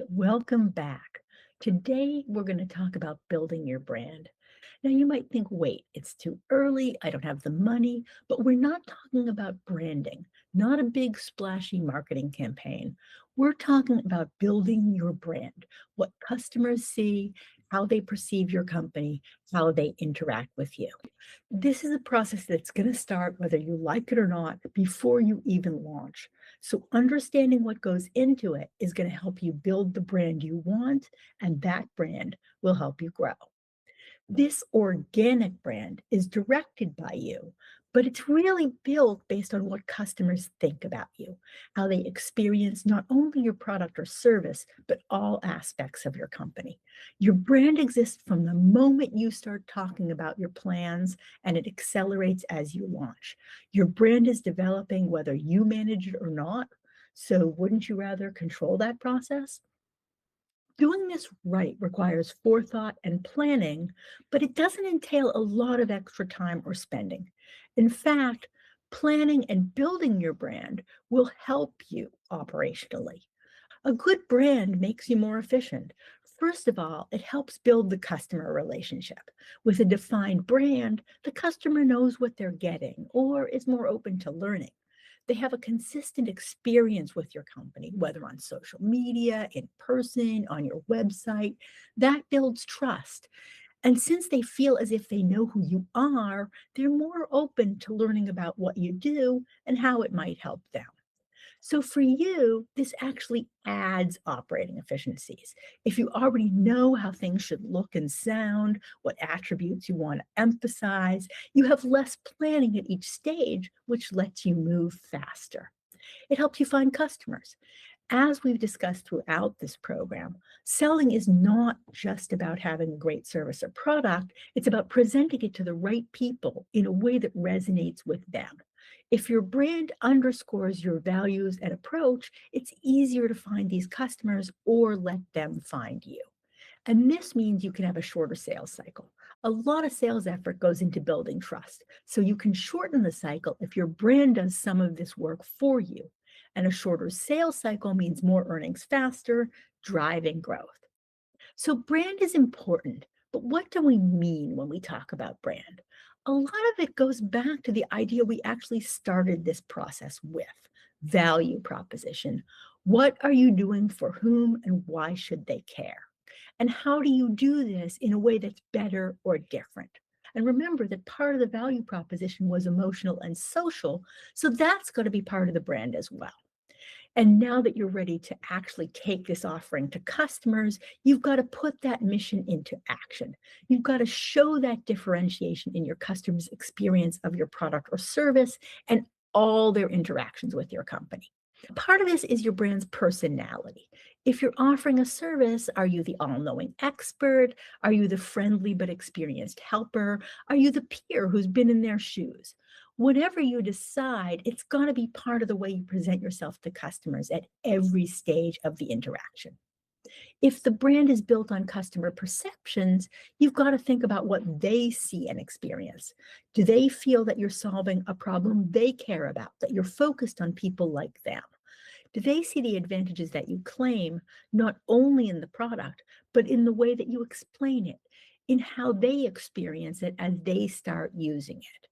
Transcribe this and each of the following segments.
Hi, welcome back. Today, we're going to talk about building your brand. Now, you might think, wait, it's too early. I don't have the money, but we're not talking about branding, not a big splashy marketing campaign. We're talking about building your brand, what customers see, how they perceive your company, how they interact with you. This is a process that's going to start whether you like it or not before you even launch. So, understanding what goes into it is going to help you build the brand you want, and that brand will help you grow. This organic brand is directed by you, but it's really built based on what customers think about you, how they experience not only your product or service, but all aspects of your company. Your brand exists from the moment you start talking about your plans, and it accelerates as you launch. Your brand is developing whether you manage it or not. So, wouldn't you rather control that process? Doing this right requires forethought and planning, but it doesn't entail a lot of extra time or spending. In fact, planning and building your brand will help you operationally. A good brand makes you more efficient. First of all, it helps build the customer relationship. With a defined brand, the customer knows what they're getting or is more open to learning. They have a consistent experience with your company, whether on social media, in person, on your website. That builds trust. And since they feel as if they know who you are, they're more open to learning about what you do and how it might help them. So for you, this actually adds operating efficiencies. If you already know how things should look and sound, what attributes you want to emphasize, you have less planning at each stage, which lets you move faster. It helps you find customers. As we've discussed throughout this program, selling is not just about having a great service or product, it's about presenting it to the right people in a way that resonates with them. If your brand underscores your values and approach, it's easier to find these customers or let them find you. And this means you can have a shorter sales cycle. A lot of sales effort goes into building trust. So you can shorten the cycle if your brand does some of this work for you. And a shorter sales cycle means more earnings faster, driving growth. So brand is important, but what do we mean when we talk about brand? A lot of it goes back to the idea we actually started this process with: value proposition. What are you doing for whom and why should they care? And how do you do this in a way that's better or different? And remember that part of the value proposition was emotional and social, so that's going to be part of the brand as well. And now that you're ready to actually take this offering to customers, you've got to put that mission into action. You've got to show that differentiation in your customers' experience of your product or service and all their interactions with your company. Part of this is your brand's personality. If you're offering a service, are you the all knowing expert? Are you the friendly but experienced helper? Are you the peer who's been in their shoes? Whatever you decide, it's going to be part of the way you present yourself to customers at every stage of the interaction. If the brand is built on customer perceptions, you've got to think about what they see and experience. Do they feel that you're solving a problem they care about, that you're focused on people like them? Do they see the advantages that you claim, not only in the product, but in the way that you explain it, in how they experience it as they start using it?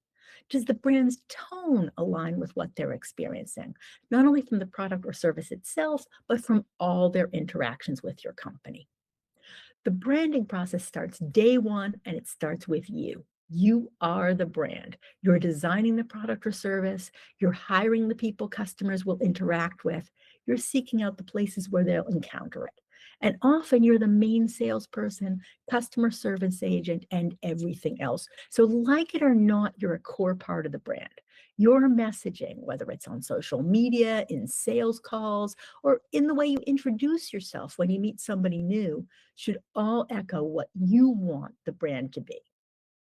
Does the brand's tone align with what they're experiencing, not only from the product or service itself, but from all their interactions with your company? The branding process starts day one and it starts with you. You are the brand. You're designing the product or service. You're hiring the people customers will interact with. You're seeking out the places where they'll encounter it. And often you're the main salesperson, customer service agent, and everything else. So, like it or not, you're a core part of the brand. Your messaging, whether it's on social media, in sales calls, or in the way you introduce yourself when you meet somebody new, should all echo what you want the brand to be.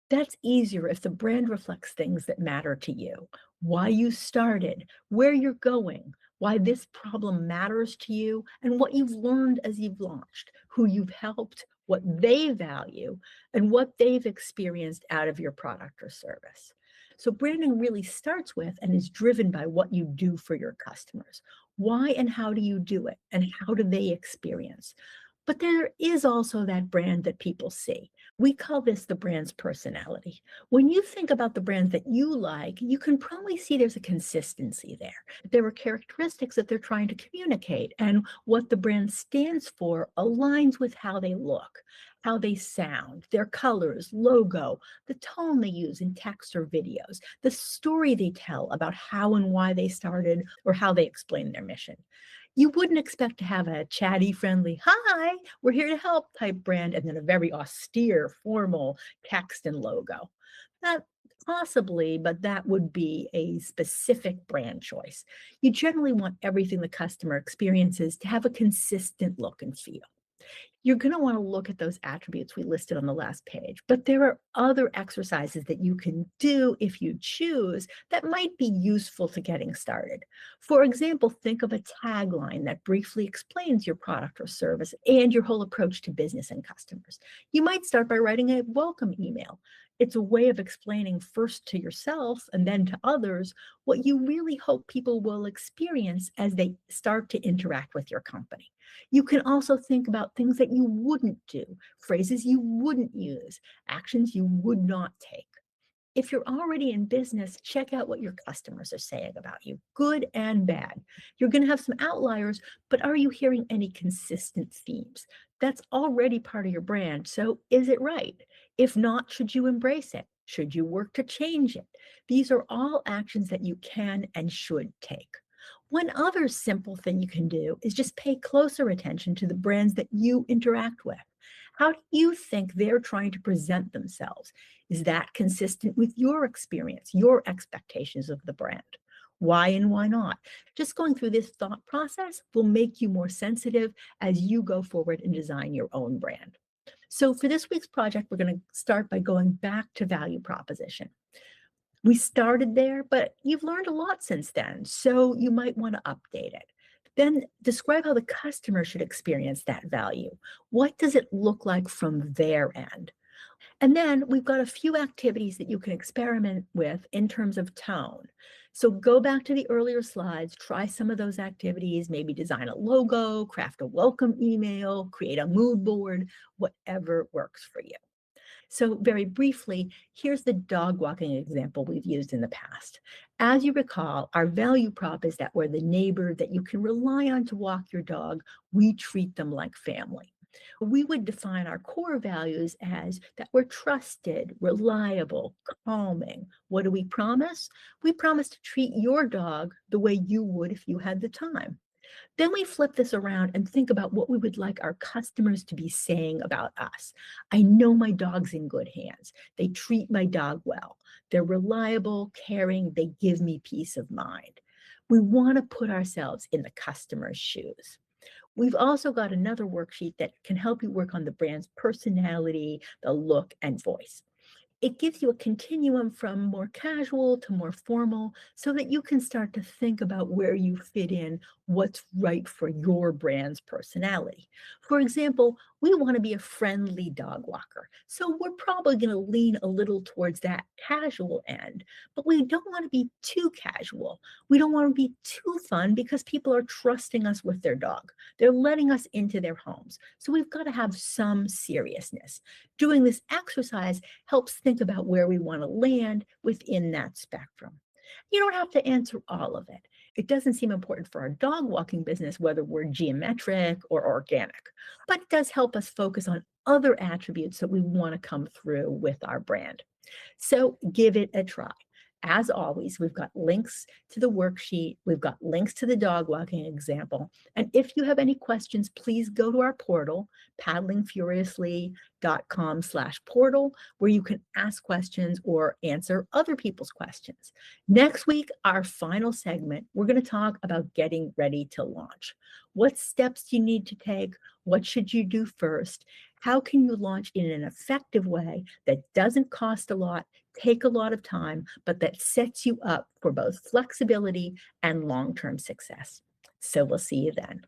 That's easier if the brand reflects things that matter to you: why you started, where you're going, why this problem matters to you, and what you've learned as you've launched, who you've helped, what they value, and what they've experienced out of your product or service. So, branding really starts with and is driven by what you do for your customers. Why and how do you do it? And how do they experience? But there is also that brand that people see. We call this the brand's personality. When you think about the brands that you like, you can probably see there's a consistency there. There are characteristics that they're trying to communicate, and what the brand stands for aligns with how they look, how they sound, their colors, logo, the tone they use in text or videos, the story they tell about how and why they started, or how they explain their mission. You wouldn't expect to have a chatty, friendly, "Hi, we're here to help" type brand and then a very austere, formal text and logo. That possibly, but that would be a specific brand choice. You generally want everything the customer experiences to have a consistent look and feel. You're going to want to look at those attributes we listed on the last page, but there are other exercises that you can do if you choose that might be useful to getting started. For example, think of a tagline that briefly explains your product or service and your whole approach to business and customers. You might start by writing a welcome email. It's a way of explaining first to yourself and then to others what you really hope people will experience as they start to interact with your company. You can also think about things that you wouldn't do, phrases you wouldn't use, actions you would not take. If you're already in business, check out what your customers are saying about you, good and bad. You're going to have some outliers, but are you hearing any consistent themes? That's already part of your brand. So is it right? If not, should you embrace it? Should you work to change it? These are all actions that you can and should take. One other simple thing you can do is just pay closer attention to the brands that you interact with. How do you think they're trying to present themselves? Is that consistent with your experience, your expectations of the brand? Why and why not? Just going through this thought process will make you more sensitive as you go forward and design your own brand. So, for this week's project, we're going to start by going back to value proposition. We started there, but you've learned a lot since then, so you might want to update it. Then describe how the customer should experience that value. What does it look like from their end? And then we've got a few activities that you can experiment with in terms of tone. So go back to the earlier slides, try some of those activities, maybe design a logo, craft a welcome email, create a mood board, whatever works for you. So, very briefly, here's the dog walking example we've used in the past. As you recall, our value prop is that we're the neighbor that you can rely on to walk your dog. We treat them like family. We would define our core values as that we're trusted, reliable, calming. What do we promise? We promise to treat your dog the way you would if you had the time. Then we flip this around and think about what we would like our customers to be saying about us. I know my dog's in good hands. They treat my dog well. They're reliable, caring, they give me peace of mind. We want to put ourselves in the customer's shoes. We've also got another worksheet that can help you work on the brand's personality, the look, and voice. It gives you a continuum from more casual to more formal so that you can start to think about where you fit in, what's right for your brand's personality. For example, we want to be a friendly dog walker. So we're probably going to lean a little towards that casual end, but we don't want to be too casual. We don't want to be too fun because people are trusting us with their dog. They're letting us into their homes. So we've got to have some seriousness. Doing this exercise helps think about where we want to land within that spectrum. You don't have to answer all of it. It doesn't seem important for our dog walking business whether we're geometric or organic, but it does help us focus on other attributes that we want to come through with our brand. So give it a try. As always, we've got links to the worksheet, we've got links to the dog walking example. And if you have any questions, please go to our portal, paddlingfuriously.com/portal, where you can ask questions or answer other people's questions. Next week, our final segment, we're going to talk about getting ready to launch. What steps do you need to take? What should you do first? How can you launch in an effective way that doesn't cost a lot, take a lot of time, but that sets you up for both flexibility and long-term success? So we'll see you then.